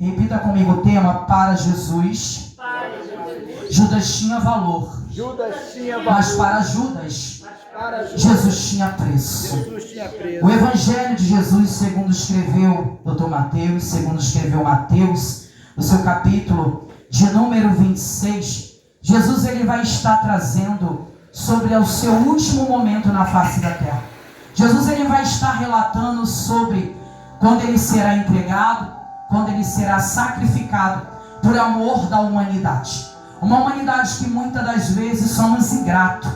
Repita comigo o tema: para Jesus. Judas tinha valor. Mas para Judas, Jesus tinha preço. O Evangelho de Jesus, segundo escreveu Dr. Mateus, segundo escreveu Mateus, no seu capítulo de número 26, Jesus ele vai estar trazendo sobre o seu último momento na face da terra. Jesus ele vai estar relatando sobre quando ele será entregado, quando ele será sacrificado por amor da humanidade. Uma humanidade que muitas das vezes somos ingratos.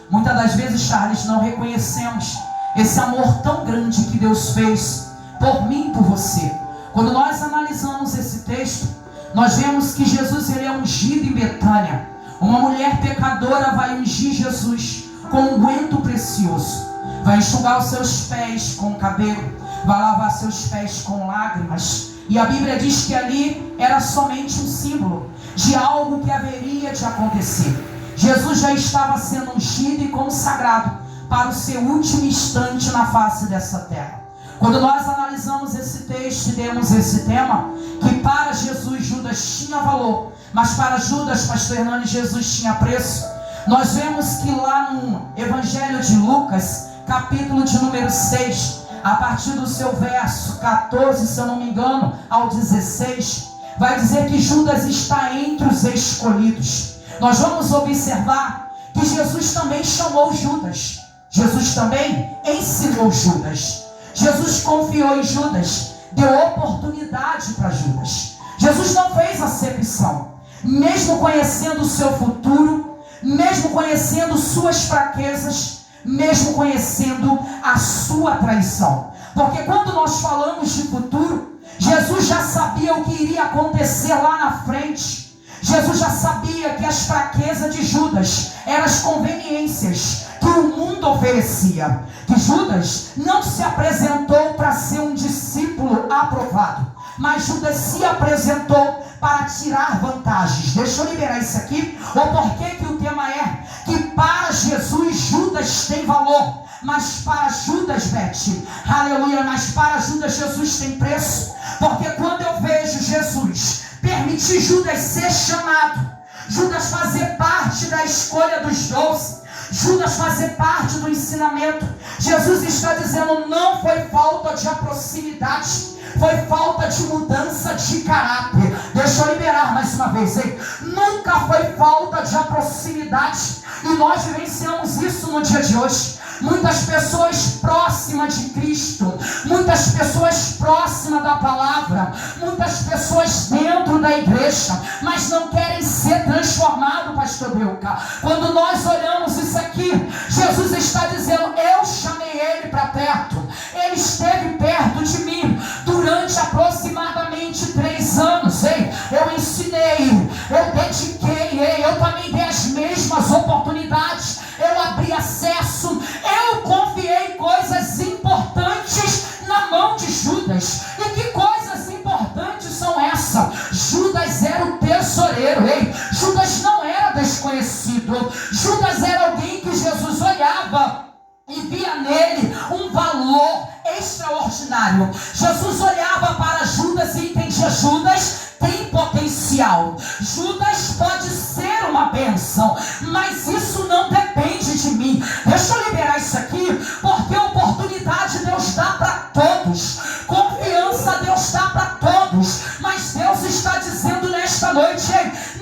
Muitas das vezes, Charles, não reconhecemos esse amor tão grande que Deus fez por mim e por você. Quando nós analisamos esse texto, nós vemos que Jesus ele é ungido em Betânia. Uma mulher pecadora vai ungir Jesus com um unguento precioso. Vai enxugar os seus pés com o cabelo, vai lavar seus pés com lágrimas. E a Bíblia diz que ali era somente um símbolo de algo que haveria de acontecer. Jesus já estava sendo ungido e consagrado para o seu último instante na face dessa terra. Quando nós analisamos esse texto e demos esse tema, que para Jesus Judas tinha valor, mas para Judas, pastor Hernani, Jesus tinha preço, nós vemos que lá no Evangelho de Lucas, capítulo de número 6, a partir do seu verso 14, se eu não me engano, ao 16, vai dizer que Judas está entre os escolhidos. Nós vamos observar que Jesus também chamou Judas. Jesus também ensinou Judas. Jesus confiou em Judas, deu oportunidade para Judas. Jesus não fez acepção. Mesmo conhecendo o seu futuro, mesmo conhecendo suas fraquezas, mesmo conhecendo a sua traição. Porque quando nós falamos de futuro, Jesus já sabia o que iria acontecer lá na frente. Jesus já sabia que as fraquezas de Judas eram as conveniências que o mundo oferecia. Que Judas não se apresentou para ser um discípulo aprovado, mas Judas se apresentou para tirar vantagens. Deixa eu liberar isso aqui. O porquê que o tema é que para Jesus Judas tem valor, mas para Judas, Beth, aleluia, mas para Judas Jesus tem preço. Porque quando eu vejo Jesus permitir Judas ser chamado, Judas fazer parte da escolha dos 12, Judas fazer parte do ensinamento, Jesus está dizendo, não foi falta de proximidade, foi falta de mudança de caráter. Deixa eu liberar mais uma vez, hein? Nunca foi falta de proximidade, e nós vivenciamos isso no dia de hoje. Muitas pessoas próximas de Cristo, muitas pessoas próximas da palavra, muitas pessoas dentro da igreja, mas não querem ser transformados, pastor Belca. Quando nós olhamos isso aqui, Jesus está dizendo, eu chamei ele para perto, ele esteve perto de mim durante aproximadamente 3 anos, hein? Eu ensinei, eu dediquei, eu também dei as mesmas oportunidades, eu abri acesso, eu confiei coisas importantes na mão de Judas. E que coisas importantes são essas? Judas era o tesoureiro, hein? Judas não era desconhecido. Judas era alguém que Jesus olhava e via nele um valor extraordinário. Jesus olhava para Judas e entendia, Judas tem potencial, Judas pode ser uma bênção, mas isso não depende de mim. Deixa eu liberar isso aqui, porque oportunidade Deus dá para todos, confiança Deus dá para todos, mas Deus está dizendo nesta noite,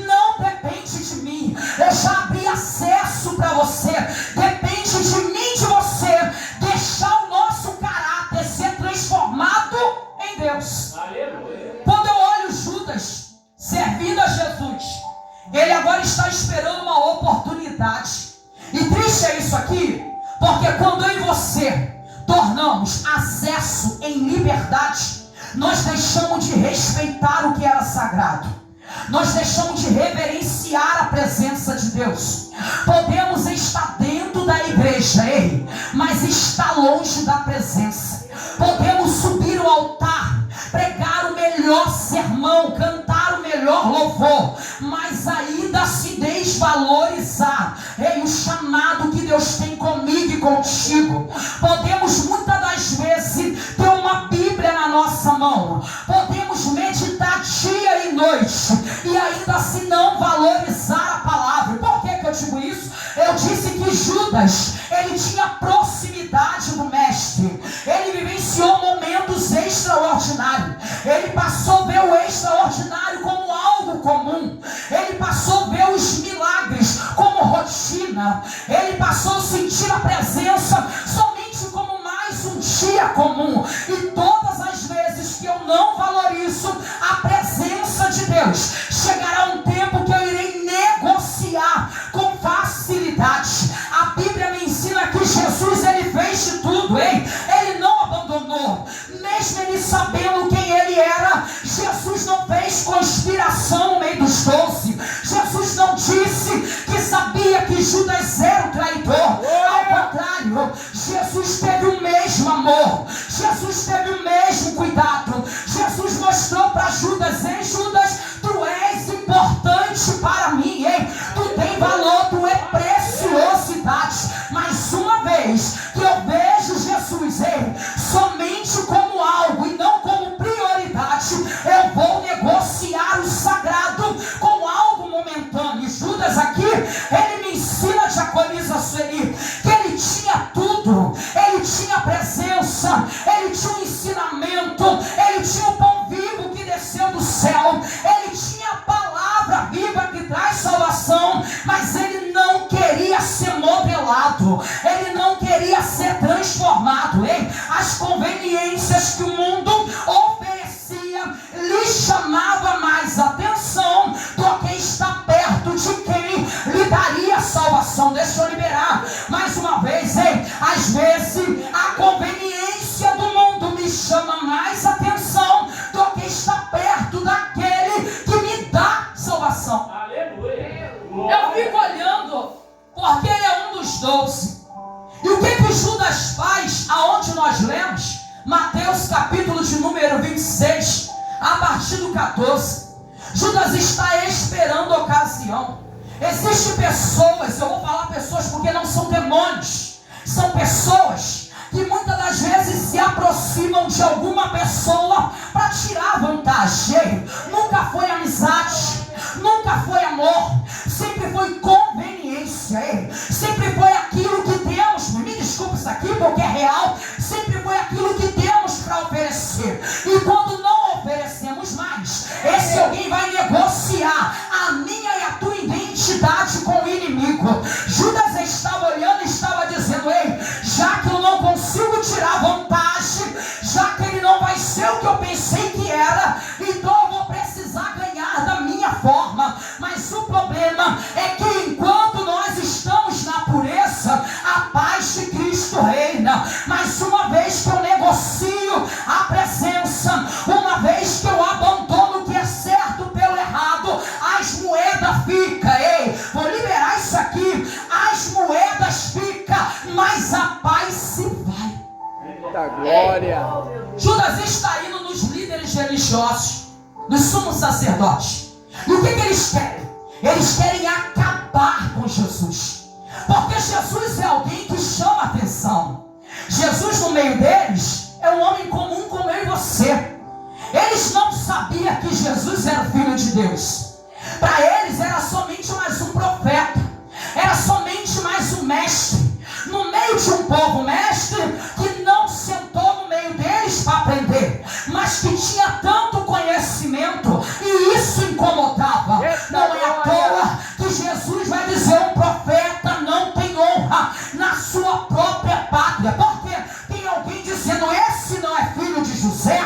não depende de mim, eu já abri acesso para você, depende de mim, de você, deixar o nosso caráter ser transformado em Deus. Quando eu olho Judas servindo a Jesus, ele agora está esperando uma oportunidade. E triste é isso aqui, porque quando eu e você tornamos acesso em liberdade, nós deixamos de respeitar o que era sagrado, nós deixamos de reverenciar a presença de Deus. Podemos estar dentro da igreja, mas estar longe da presença. Podemos subir o altar, pregar o melhor sermão, cantar o melhor louvor, mas ainda se desvalorizar o chamado que Deus tem comigo e contigo. Podemos muitas das vezes ter uma Bíblia na nossa mão, podemos meditar Judas e não valorizar a palavra. Por que eu digo isso? Eu disse que Judas, ele tinha proximidade do mestre. Ele vivenciou momentos extraordinários. Ele passou a ver o extraordinário como algo comum. Ele passou a ver os milagres como rotina. Ele passou a sentir a presença somente como mais um dia comum. E todas as vezes que eu não valorizo a presença de Deus, chegará um tempo que eu irei negociar com facilidade. A Bíblia me ensina que Jesus, ele fez de tudo, hein? Ele não abandonou. Mesmo ele sabendo quem ele era, Jesus não fez conspiração no meio dos 12. Jesus não disse que sabia que Judas era o traidor. Ao contrário, Jesus teve o mesmo amor. Jesus teve o mesmo cuidado. Jesus mostrou para Judas: ei, Judas, tu és importante para mim, hein? Tu tem valor, tu é preciosidade. Mas uma vez que eu vejo Jesus, hein, somente como algo e não como prioridade, eu vou negociar o sagrado com algo momentâneo. E Judas aqui, ele me ensina, diaconisa Sueli, que ele tinha tudo. Ele tinha presença, ele tinha um ensinamento, ele tinha o pão vivo que desceu do céu, ele tinha a palavra viva que traz salvação, mas ele não queria ser modelado, ele não queria ser transformado, hein? As conveniências que o mundo oferecia lhe chamava mais atenção do que estar perto de quem lhe daria salvação. Deixa eu liberar mais uma vez, hein? Às vezes a conveniência do mundo me chama mais atenção do que estar perto daquele que me dá salvação. Aleluia. Eu fico olhando porque ele é um dos 12. E o que Judas faz aonde nós lemos? Mateus capítulo de número 26, a partir do 14. Judas está esperando a ocasião. Existem pessoas, eu vou falar pessoas porque não são demônios, são pessoas que muitas das vezes se aproximam de alguma pessoa para tirar vantagem. Nunca foi amizade, nunca foi amor, sempre foi conveniência, sempre foi aquilo que temos. Me desculpe isso aqui porque é real. Sempre foi aquilo que temos para oferecer, e quando não oferecemos mais, esse alguém vai negociar a minha e a tua identidade com o inimigo. Judas estava olhando e estava dizendo: ei, já que eu não consigo tirar vantagem, já que ele não vai ser o que eu pensei que era, então eu vou precisar ganhar da minha forma. Mas o problema é que enquanto nós estamos na pureza, a paz de Cristo reina. Mas uma vez que eu negocio a presença, uma vez que eu abandono o que é certo pelo errado, as moedas ficam. Ei, vou liberar isso aqui. As moedas ficam, mas a paz se vai. Eita glória. Judas está indo nos líderes religiosos, nos sumos sacerdotes. E o que eles querem? Eles querem acabar com Jesus. Porque Jesus é alguém que chama atenção. Jesus no meio deles é um homem comum como eu e você. Eles não sabiam que Jesus era o Filho de Deus. Para eles era somente mais um profeta, era somente mais um mestre, no meio de um povo mestre que não sentou no meio deles para aprender, mas que tinha tanto conhecimento, e isso incomodava. Não é à toa que Jesus vai dizer: um profeta não tem honra na sua própria pátria. Porque tem alguém dizendo: esse não é filho de José,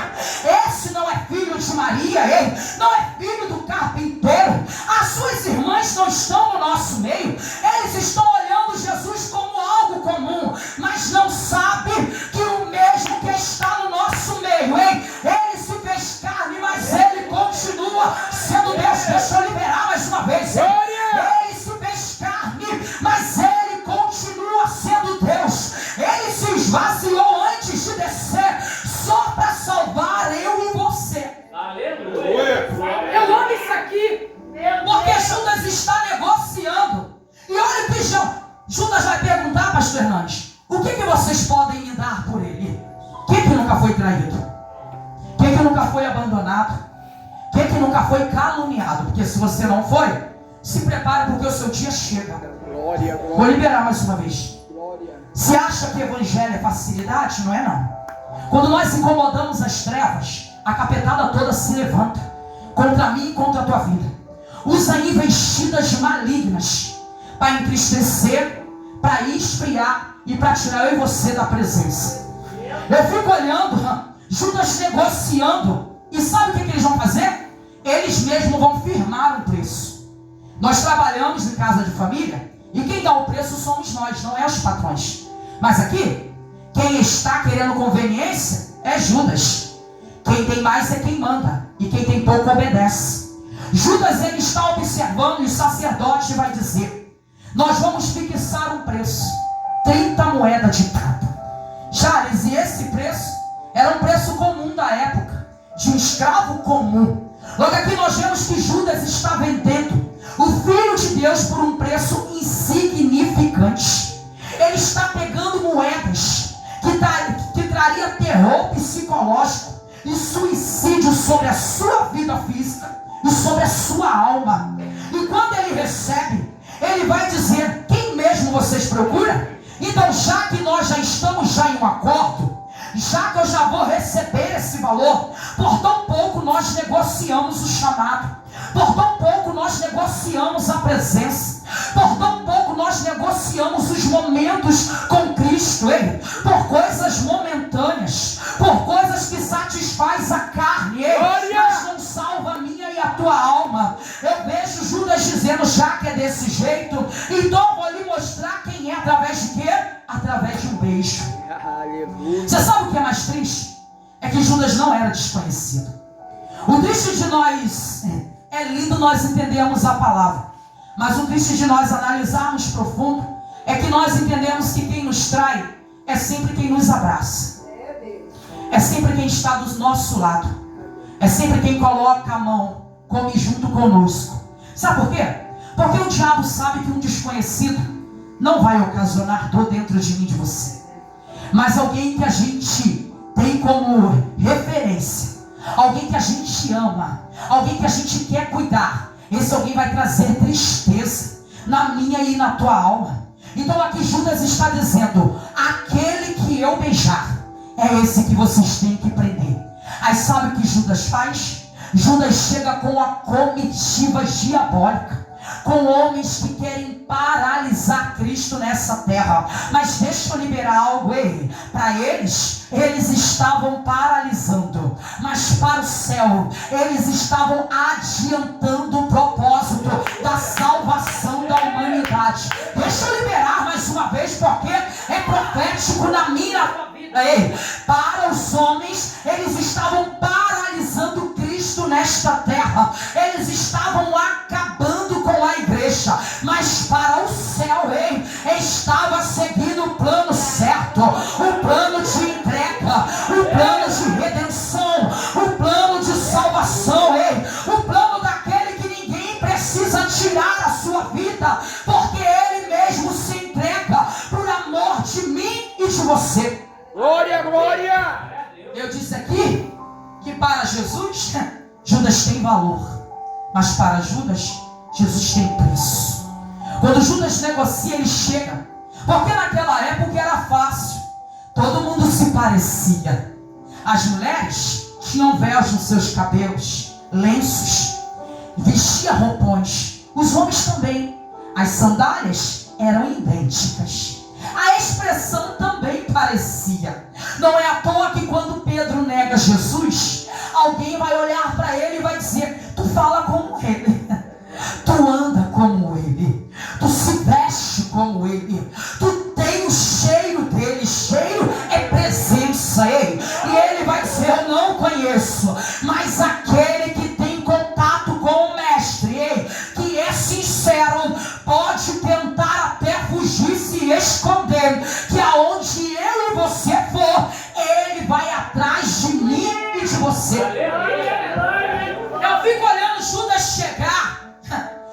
esse não é filho de Maria, ele não é filho do carpinteiro. As suas irmãs não estão no nosso meio. Eles estão olhando Jesus como algo comum, mas não sabem que o mesmo que está no nosso meio, hein? Ele se fez carne, mas ele continua sendo Deus. Deixa eu liberar mais uma vez, hein? Ele se fez carne, mas ele continua sendo Deus. Ele se esvaziou antes de descer, só para salvar eu e você. Aleluia. Eu amo isso aqui, porque Judas está negociando. E olha o que Judas vai perguntar, pastor Hernandes: o que vocês podem me dar por ele? Quem que nunca foi traído? Quem que nunca foi abandonado? Quem que nunca nunca foi caluniado, porque se você não foi, se prepare porque o seu dia chega. Glória, glória. Vou liberar mais uma vez. Glória. Se acha que evangelho é facilidade, não é não. Quando nós incomodamos as trevas, a capetada toda se levanta contra mim e contra a tua vida. Usa investidas malignas para entristecer, para esfriar e para tirar eu e você da presença. Eu fico olhando Judas negociando, e sabe o que eles vão fazer? Eles mesmos vão firmar um preço. Nós trabalhamos em casa de família e quem dá o preço somos nós, não é os patrões. Mas aqui, quem está querendo conveniência é Judas. Quem tem mais é quem manda, e quem tem pouco obedece. Judas, ele está observando, e o sacerdote vai dizer: nós vamos fixar um preço, 30 moedas de prata. Charles, e esse preço era um preço comum da época, de um escravo comum. Logo aqui nós vemos que Judas está vendendo o Filho de Deus por um preço insignificante. Ele está pegando moedas que traria terror psicológico e suicídio sobre a sua vida física e sobre a sua alma. E quando ele recebe, ele vai dizer: quem mesmo vocês procuram? Então, já que nós já estamos já em um acordo, já que eu já vou receber esse valor, por tão pouco nós negociamos o chamado, por tão pouco nós negociamos a presença, por tão pouco nós negociamos os momentos com Cristo, por coisas momentâneas, por coisas que satisfaz a carne, mas não salva a minha e a tua alma. Eu vejo Judas dizendo: já que é desse jeito, então eu vou lhe mostrar quem é através de quê? Através de um beijo. Aleluia. Você sabe o que é mais triste? É que Judas não era desconhecido. O triste de nós, é lindo nós entendermos a palavra, mas o triste de nós analisarmos profundo é que nós entendemos que quem nos trai é sempre quem nos abraça, é sempre quem está do nosso lado, é sempre quem coloca a mão, come junto conosco. Sabe por quê? Porque o diabo sabe que um desconhecido não vai ocasionar dor dentro de mim e de você, mas alguém que a gente tem como referência, alguém que a gente ama, alguém que a gente quer cuidar, esse alguém vai trazer tristeza na minha e na tua alma. Então aqui Judas está dizendo: aquele que eu beijar, é esse que vocês têm que prender. Aí sabe o que Judas faz? Judas chega com a comitiva diabólica, com homens que querem paralisar Cristo nessa terra. Mas deixa eu liberar algo aí. Para eles estavam paralisando, mas para o céu, eles estavam adiantando o propósito da salvação da humanidade. Deixa eu liberar mais uma vez, porque é profético na minha vida. Para os homens, eles estavam paralisando Cristo nesta terra, eles estavam acabando com a igreja, mas para o céu, estava seguindo o plano certo, o plano de entrega, o plano de redenção, o plano de salvação, o plano daquele que ninguém precisa tirar a sua vida, porque ele mesmo se entrega por amor de mim e de você. Glória, glória. Eu disse aqui que para Jesus, Judas tem valor, mas para Judas, Jesus tem preço. Quando Judas negocia, ele chega, porque naquela época era fácil, todo mundo se parecia. As mulheres tinham véus nos seus cabelos, lenços, vestiam roupões, os homens também. As sandálias eram idênticas, a expressão também parecia. Não é à toa que quando Pedro nega Jesus, alguém vai olhar para ele e vai dizer: tu fala como ele, tu anda como ele, tu se veste como ele, tu tem o cheiro dele. Cheiro é presença, e ele vai dizer: eu não conheço, mas aquele que tem contato com o mestre, que é sincero, pode tentar até fugir, se esconder, que aonde eu e você for, ele vai atrás de mim e de você. Eu fico olhando Judas chegar,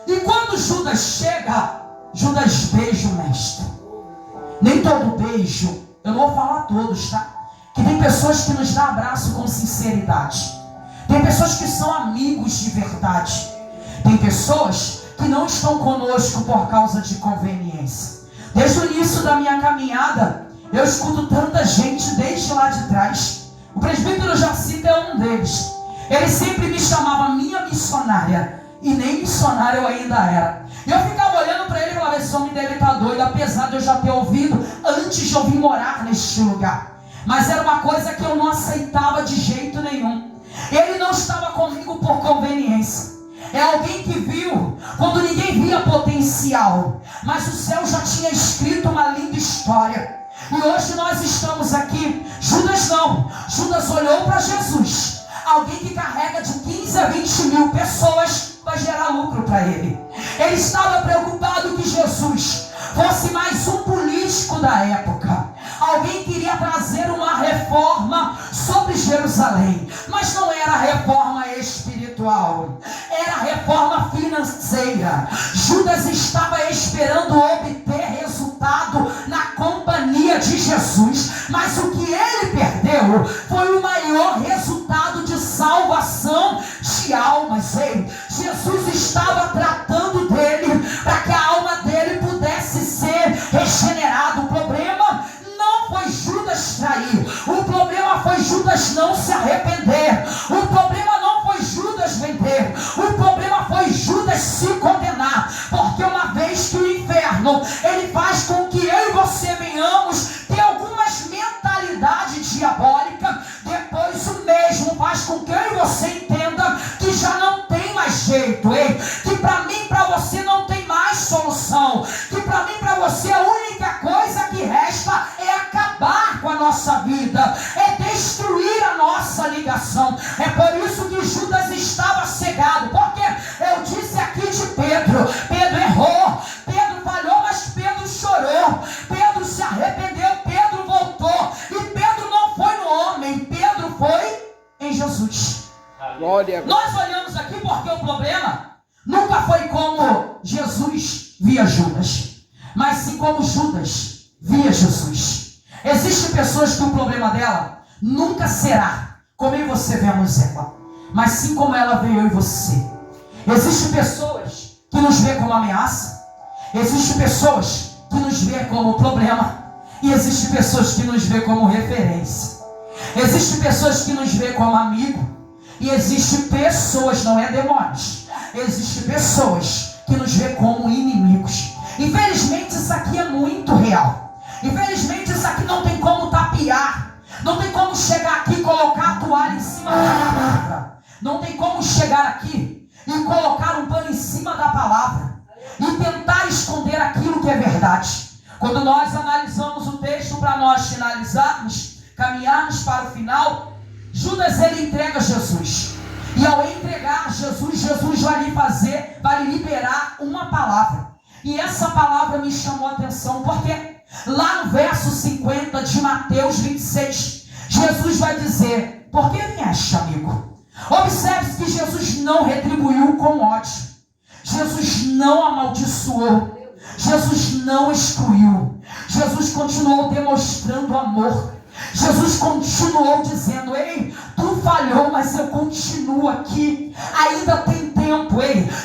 e quando Judas chega, Judas beija o mestre. Nem todo beijo, eu não vou falar todos, tá? Que tem pessoas que nos dão abraço com sinceridade, tem pessoas que são amigos de verdade. verdade. Tem pessoas que não estão conosco por causa de conveniência. Desde o início da minha caminhada, eu escuto tanta gente desde lá de trás. O presbítero Jacinto é um deles. Ele sempre me chamava minha missionária, e nem missionária eu ainda era. E eu ficava olhando para ele e falava: esse homem deve estar doido, apesar de eu já ter ouvido antes de eu vir morar neste lugar. Mas era uma coisa que eu não aceitava de jeito nenhum. Ele não estava comigo por conveniência. É alguém que viu quando ninguém via potencial, mas o céu já tinha escrito uma linda história. E hoje nós estamos aqui. Judas não. Judas olhou para Jesus. Alguém que carrega de 15 a 20 mil pessoas vai gerar lucro para ele. Ele estava preocupado que Jesus fosse mais um político da época. Alguém queria trazer uma reforma sobre Jerusalém. Mas não era reforma espiritual, era reforma financeira. Judas estava esperando obter resultado na companhia de Jesus. Mas o que ele perdeu foi o maior resultado de salvação de almas. Jesus estava tratando dele para que a alma dele pudesse ser regenerada. O problema não foi Judas trair. O problema foi Judas não se arrepender. O problema não foi Judas vender. O problema foi Judas se condenar. Porque uma vez que o inferno ele faz com que eu e você venhamos ter algumas mentalidades diabólicas, depois o mesmo faz com que eu e você entenda que já não tem mais jeito, que para mim, para você não tem mais solução, que para mim, para você a única coisa que resta é acabar com a nossa vida, é destruir a nossa ligação. É por isso que Judas estava cegado, porque eu disse aqui de Pedro. Pedro errou, Pedro falhou, mas Pedro chorou, Pedro se arrependeu, Pedro voltou. E Pedro não foi no homem, Pedro foi em Jesus. Glória. Nós olhamos aqui porque o problema nunca foi como Jesus via Judas, mas sim como Judas via Jesus. Existem pessoas que o problema dela nunca será como eu e você vemos ela, mas sim como ela veio eu e você. Existem pessoas que nos vê como ameaça, existem pessoas que nos vê como problema, e existem pessoas que nos vê como referência. Existem pessoas que nos vê como amigo, e existem pessoas, não é demônios, existem pessoas que nos vê como inimigos. Infelizmente isso aqui é muito real. Infelizmente isso aqui não tem como tapear, não tem como chegar aqui e colocar a toalha em cima da palavra, não tem como chegar aqui e colocar um pano em cima da palavra e tentar esconder aquilo que é verdade. Quando nós analisamos o texto para nós finalizarmos, caminharmos para o final, Judas ele entrega Jesus. E ao entregar Jesus, Jesus vai lhe liberar uma palavra. E essa palavra me chamou a atenção, porque lá no verso 50 de Mateus 26, Jesus vai dizer: por que vieste, amigo? Observe que Jesus não retribuiu com ódio. Jesus não amaldiçoou. Jesus não excluiu. Jesus continuou demonstrando amor. Jesus continuou dizendo: ei, tu falhou, mas eu continuo aqui. Ainda tem tempo,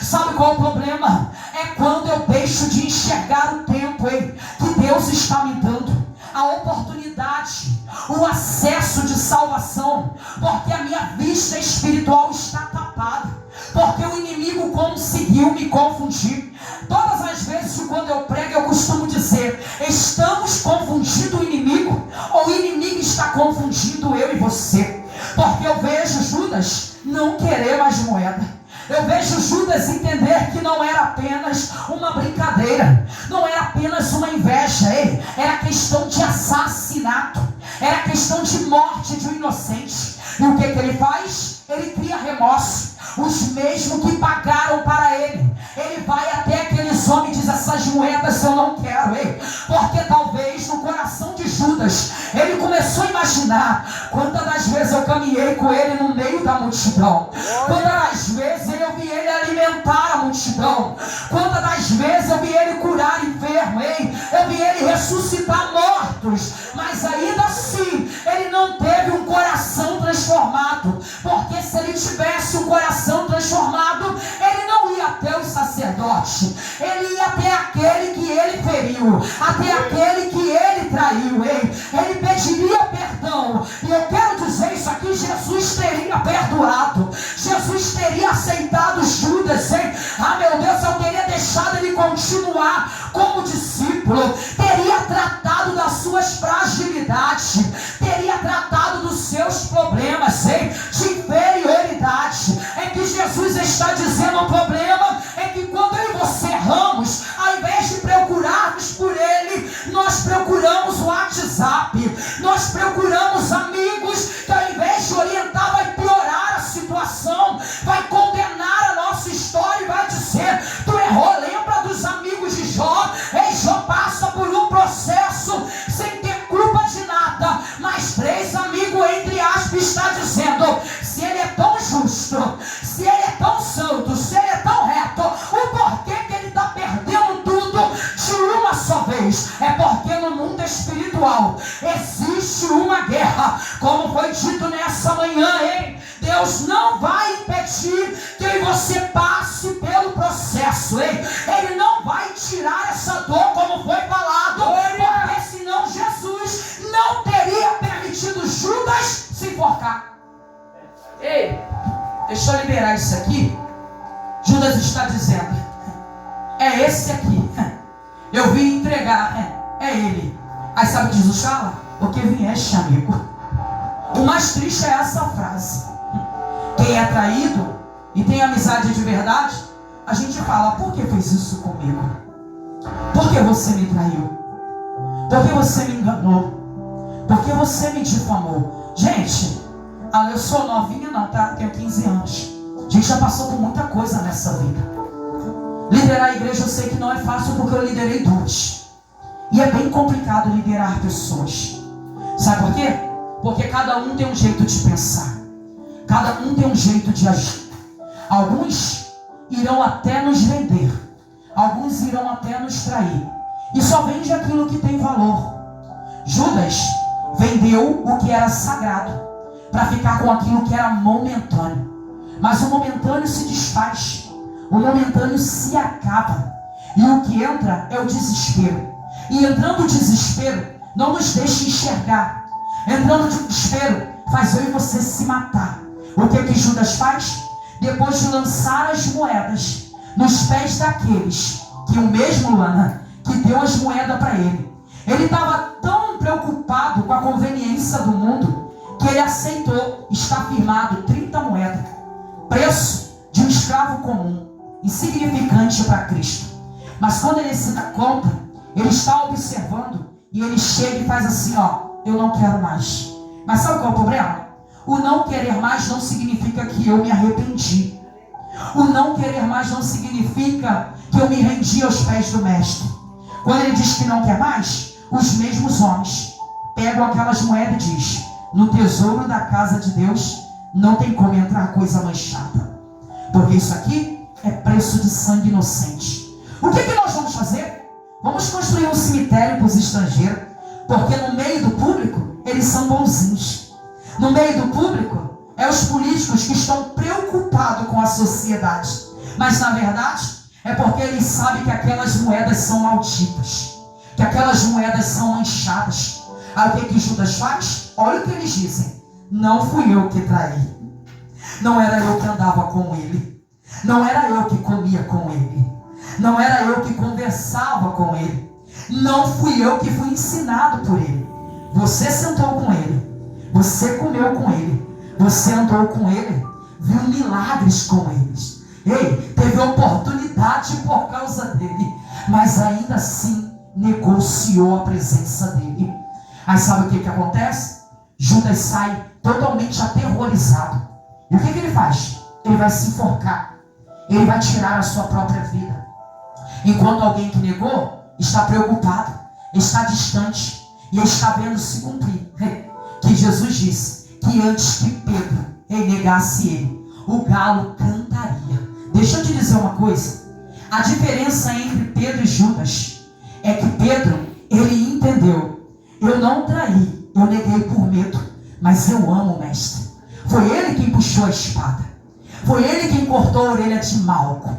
Sabe qual é o problema? É quando eu deixo de enxergar o tempo, que Deus está me dando. A oportunidade, o acesso de salvação. Porque a minha vista espiritual está tapada. Porque o inimigo conseguiu me confundir. Todas as vezes que quando eu prego eu costumo dizer: estamos confundindo o inimigo, ou o inimigo está confundindo eu e você. Porque eu vejo Judas não querer mais moeda. Eu vejo Judas entender que não era apenas uma brincadeira, não era apenas uma inveja, era questão de assassinato, era questão de morte de um inocente. E o que ele faz? Ele cria remorso. Os mesmos que pagaram para ele, ele vai até aqueles homens e diz: essas moedas eu não quero, porque talvez no coração de Judas ele começou a imaginar quantas das vezes eu caminhei com ele no meio da multidão, quantas das vezes eu vi ele alimentar a multidão, quantas das vezes eu vi ele curar enfermo, eu vi ele ressuscitar mortos, mas ainda assim ele não teve um coração transformado. Porque se ele tivesse um coração transformado, morte. Ele ia até aquele que ele feriu, até aquele que ele traiu. Ele pediria perdão. E eu quero dizer isso aqui: Jesus teria perdoado, Jesus teria aceitado Judas. Meu Deus, eu teria deixado ele continuar como discípulo, teria tratado das suas fragilidades, teria tratado dos seus problemas, de inferioridade. É que Jesus está dizendo: o problema é que quando eu e você erramos, ao invés de procurarmos por ele, nós procuramos o WhatsApp, nós procuramos amigos que ao invés de orientar, vai piorar a situação, vai condenar a nossa história e vai dizer: tu errou. Lembra dos amigos de Jó? Jó passa por um processo sem ter culpa de nada, mas 3 amigos, entre aspas, está dizendo: se ele é tão justo, se ele é tão santo, se ele é tão reto, o porquê que ele está perdendo tudo de uma só vez? É porque no mundo espiritual existe uma guerra, como foi dito nessa manhã, Deus não vai impedir que você passe pelo processo, Ele não vai tirar essa dor, como foi falado, porque senão Jesus não teria permitido Judas se enforcar. Deixa eu liberar isso aqui. Judas está dizendo: é esse aqui, eu vim entregar, é ele. Aí sabe o que Jesus fala? O que vieste, amigo. O mais triste é essa frase: quem é traído e tem amizade de verdade, a gente fala: por que fez isso comigo? Por que você me traiu? Por que você me enganou? Por que você me difamou? Gente, eu sou novinha não, tá? Tenho 15 anos. A gente já passou por muita coisa nessa vida. Liderar a igreja eu sei que não é fácil, porque eu liderei 2. E é bem complicado liderar pessoas. Sabe por quê? Porque cada um tem um jeito de pensar, cada um tem um jeito de agir. Alguns irão até nos vender, alguns irão até nos trair, e só vende aquilo que tem valor. Judas vendeu o que era sagrado para ficar com aquilo que era momentâneo. Mas o momentâneo se desfaz, o momentâneo se acaba, e o que entra é o desespero. E entrando o desespero, não nos deixa enxergar. Entrando o desespero, faz eu e você se matar. O que Judas faz? Depois de lançar as moedas nos pés daqueles que o mesmo Lana que deu as moedas para ele, ele estava tão preocupado com a conveniência do mundo que ele aceitou. Está firmado 30 moedas, preço de um escravo comum, insignificante para Cristo. Mas quando ele se dá conta, ele está observando e ele chega e faz assim: eu não quero mais. Mas sabe qual é o problema? O não querer mais não significa que eu me arrependi. O não querer mais não significa que eu me rendi aos pés do mestre. Quando ele diz que não quer mais, os mesmos homens pegam aquelas moedas e diz: no tesouro da casa de Deus não tem como entrar coisa manchada, porque isso aqui é preço de sangue inocente. O que nós vamos fazer? Vamos construir um cemitério para os estrangeiros, porque no meio do público eles são bonzinhos. No meio do público é os políticos que estão preocupados com a sociedade, mas na verdade é porque eles sabem que aquelas moedas são malditas, que aquelas moedas são manchadas. Aí o que Judas faz? Olha o que eles dizem: não fui eu que traí, não era eu que andava com ele, não era eu que comia com ele, não era eu que conversava com ele, não fui eu que fui ensinado por ele. Você sentou com ele, você comeu com ele, você andou com ele, viu milagres com eles, teve oportunidade por causa dele, mas ainda assim negociou a presença dele. Aí sabe o que acontece? Judas sai totalmente aterrorizado. E o que ele faz? Ele vai se enforcar, ele vai tirar a sua própria vida. Enquanto alguém que negou está preocupado, está distante e está vendo se cumprir que Jesus disse que antes que Pedro negasse ele, o galo cantaria. Deixa eu te dizer uma coisa: a diferença entre Pedro e Judas é que Pedro, ele entendeu: eu não traí, eu neguei por medo, mas eu amo o mestre. Foi ele quem puxou a espada, foi ele quem cortou a orelha de Malco,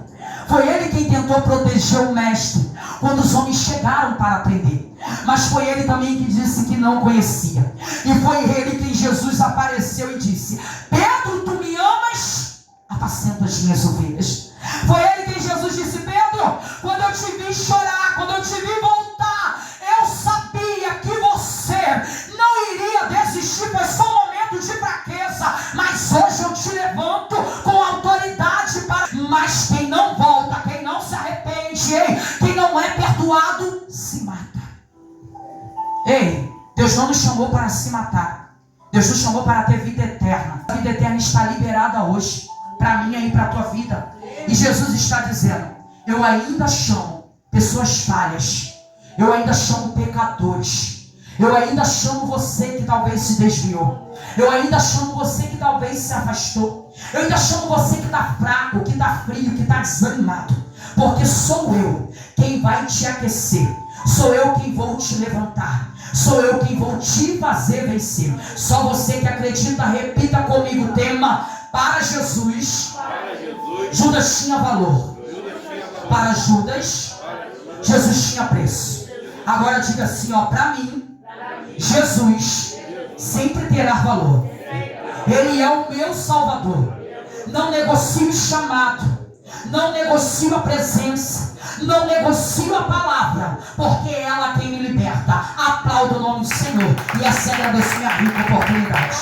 Foi ele quem tentou proteger o mestre quando os homens chegaram para prender. Mas foi ele também que disse que não conhecia. E foi ele quem Jesus apareceu e disse: Pedro, tu me amas? Apacenta as minhas ovelhas. Foi ele quem Jesus disse: Pedro, quando eu te vi chorar, quando eu te vi voltar, eu sabia que você não iria desistir. Foi só um momento de fraqueza, mas hoje eu te levanto com autoridade para... Mas quem não volta, quem não se arrepende, quem não é perdoado, se mata. Ei, Deus não nos chamou para se matar. Deus nos chamou para ter vida eterna. A vida eterna está liberada hoje, para mim e para a tua vida. E Jesus está dizendo: eu ainda chamo pessoas falhas, eu ainda chamo pecadores, eu ainda chamo você que talvez se desviou, eu ainda chamo você que talvez se afastou, eu ainda chamo você que está fraco, que está frio, que está desanimado, porque sou eu quem vai te aquecer, sou eu quem vou te levantar, sou eu quem vou te fazer vencer. Só você que acredita, repita comigo o tema: para Jesus, Judas tinha valor. Para Judas, Jesus tinha preço. Agora diga assim, ó: para mim, Jesus sempre terá valor. Ele é o meu Salvador. Não negocio o chamado, não negocio a presença, não negocio a palavra, porque é ela quem me liberta. Aplaudo o nome do Senhor e assim agradeço minha rica oportunidade.